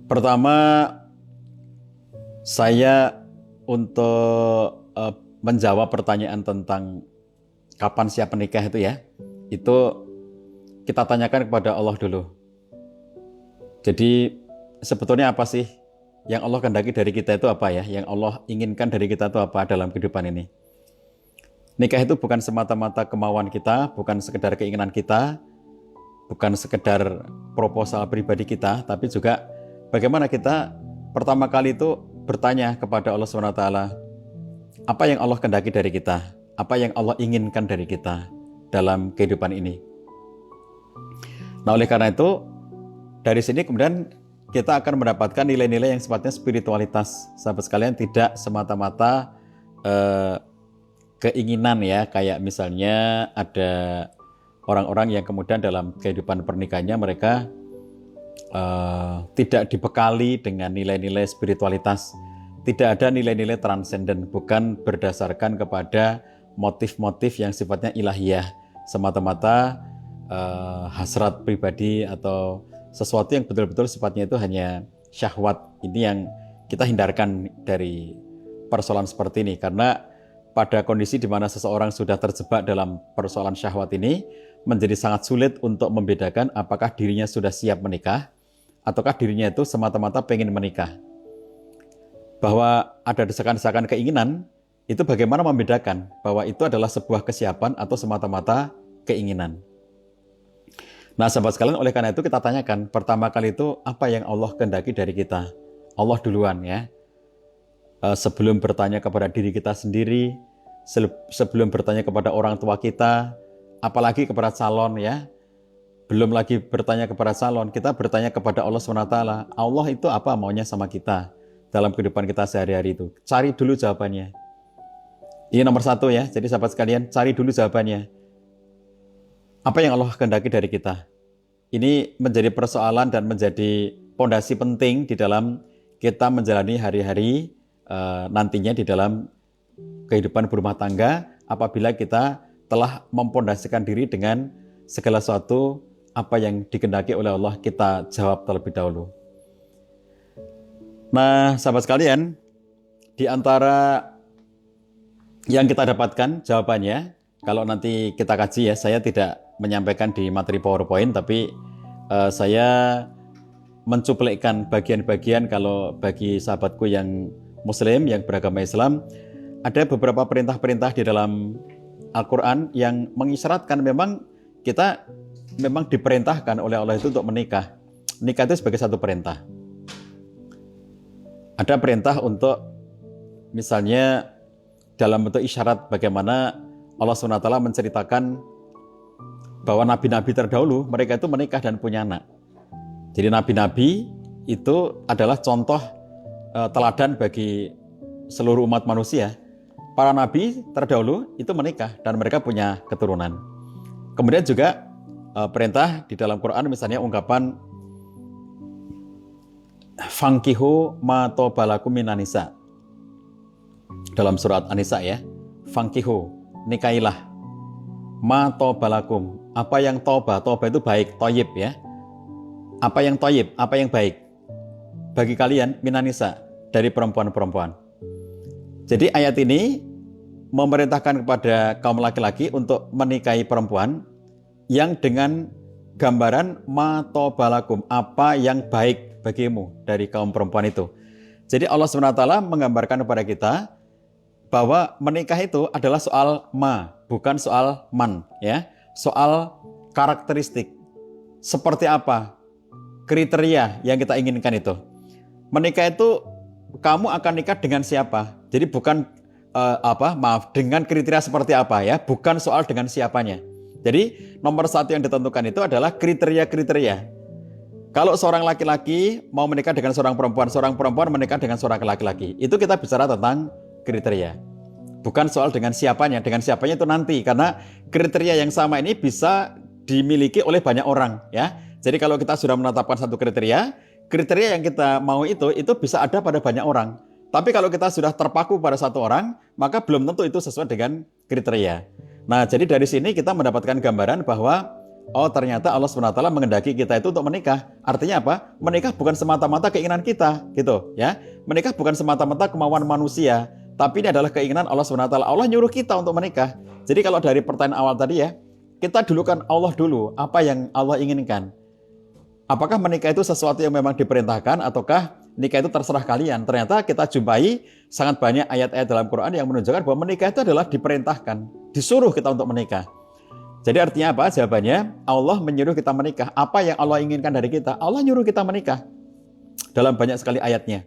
Pertama, saya untuk menjawab pertanyaan tentang kapan siap menikah itu kita tanyakan kepada Allah dulu. Jadi sebetulnya apa sih yang Allah kehendaki dari kita itu apa ya? Yang Allah inginkan dari kita itu apa dalam kehidupan ini? Nikah itu bukan semata-mata kemauan kita, bukan sekedar keinginan kita, bukan sekedar proposal pribadi kita, tapi juga bagaimana kita pertama kali itu bertanya kepada Allah SWT, apa yang Allah kehendaki dari kita, apa yang Allah inginkan dari kita dalam kehidupan ini. Nah, oleh karena itu, dari sini kemudian kita akan mendapatkan nilai-nilai yang sifatnya spiritualitas. Sahabat sekalian, tidak semata-mata keinginan ya, kayak misalnya ada orang-orang yang kemudian dalam kehidupan pernikahannya mereka tidak dibekali dengan nilai-nilai spiritualitas, tidak ada nilai-nilai transenden, bukan berdasarkan kepada motif-motif yang sifatnya ilahiyah, semata-mata hasrat pribadi atau sesuatu yang betul-betul sifatnya itu hanya syahwat. Ini yang kita hindarkan dari persoalan seperti ini, karena pada kondisi di mana seseorang sudah terjebak dalam persoalan syahwat ini, menjadi sangat sulit untuk membedakan apakah dirinya sudah siap menikah, ataukah dirinya itu semata-mata pengen menikah. Bahwa ada desakan-desakan keinginan, itu bagaimana membedakan bahwa itu adalah sebuah kesiapan atau semata-mata keinginan. Nah, sahabat sekalian, oleh karena itu kita tanyakan, pertama kali itu apa yang Allah kehendaki dari kita? Allah duluan ya. Sebelum bertanya kepada diri kita sendiri, sebelum bertanya kepada orang tua kita, apalagi kepada calon ya. Belum lagi bertanya kepada calon, kita bertanya kepada Allah SWT. Allah itu apa maunya sama kita dalam kehidupan kita sehari-hari itu. Cari dulu jawabannya. Ini nomor satu ya. Jadi sahabat sekalian, cari dulu jawabannya. Apa yang Allah kehendaki dari kita? Ini menjadi persoalan dan menjadi pondasi penting di dalam kita menjalani hari-hari nantinya di dalam kehidupan berumah tangga, apabila kita telah mempondasikan diri dengan segala sesuatu apa yang dikehendaki oleh Allah, kita jawab terlebih dahulu. Nah, sahabat sekalian, di antara yang kita dapatkan jawabannya, kalau nanti kita kaji ya, saya tidak menyampaikan di materi PowerPoint, tapi saya mencuplikkan bagian-bagian. Kalau bagi sahabatku yang Muslim, yang beragama Islam, ada beberapa perintah-perintah di dalam Al-Quran yang mengisyaratkan memang kita memang diperintahkan oleh Allah itu untuk menikah. Nikah itu sebagai satu perintah. Ada perintah untuk misalnya dalam bentuk isyarat bagaimana Allah SWT menceritakan bahwa nabi-nabi terdahulu mereka itu menikah dan punya anak. Jadi nabi-nabi itu adalah contoh teladan bagi seluruh umat manusia. Para nabi terdahulu itu menikah dan mereka punya keturunan. Kemudian juga perintah di dalam Quran, misalnya ungkapan fankihu ma tobalakum minan nisa. Dalam surat An-Nisa ya, fankihu, nikailah, ma tobalakum, apa yang toba itu baik, toyib ya. Apa yang toyib, apa yang baik bagi kalian, minan nisa, dari perempuan-perempuan. Jadi ayat ini memerintahkan kepada kaum laki-laki untuk menikahi perempuan yang dengan gambaran ma tobalakum, apa yang baik bagimu dari kaum perempuan itu. Jadi Allah SWT menggambarkan kepada kita bahwa menikah itu adalah soal ma, bukan soal man ya. Soal karakteristik. Seperti apa kriteria yang kita inginkan itu. Menikah itu kamu akan nikah dengan siapa? Jadi bukan dengan kriteria seperti apa ya, bukan soal dengan siapanya. Jadi nomor satu yang ditentukan itu adalah kriteria-kriteria. Kalau seorang laki-laki mau menikah dengan seorang perempuan menikah dengan seorang laki-laki, itu kita bicara tentang kriteria. Bukan soal dengan siapanya itu nanti, karena kriteria yang sama ini bisa dimiliki oleh banyak orang ya. Jadi kalau kita sudah menetapkan satu kriteria yang kita mau itu bisa ada pada banyak orang. Tapi kalau kita sudah terpaku pada satu orang, maka belum tentu itu sesuai dengan kriteria. Nah, jadi dari sini kita mendapatkan gambaran bahwa oh ternyata Allah SWT menghendaki kita itu untuk menikah. Artinya apa? Menikah bukan semata-mata keinginan kita, gitu ya. Menikah bukan semata-mata kemauan manusia, tapi ini adalah keinginan Allah SWT. Allah nyuruh kita untuk menikah. Jadi kalau dari pertanyaan awal tadi ya, kita dulu kan Allah dulu, apa yang Allah inginkan. Apakah menikah itu sesuatu yang memang diperintahkan ataukah nikah itu terserah kalian? Ternyata kita jumpai sangat banyak ayat-ayat dalam Quran yang menunjukkan bahwa menikah itu adalah diperintahkan, disuruh kita untuk menikah. Jadi artinya apa? Jawabannya, Allah menyuruh kita menikah. Apa yang Allah inginkan dari kita? Allah nyuruh kita menikah. Dalam banyak sekali ayatnya.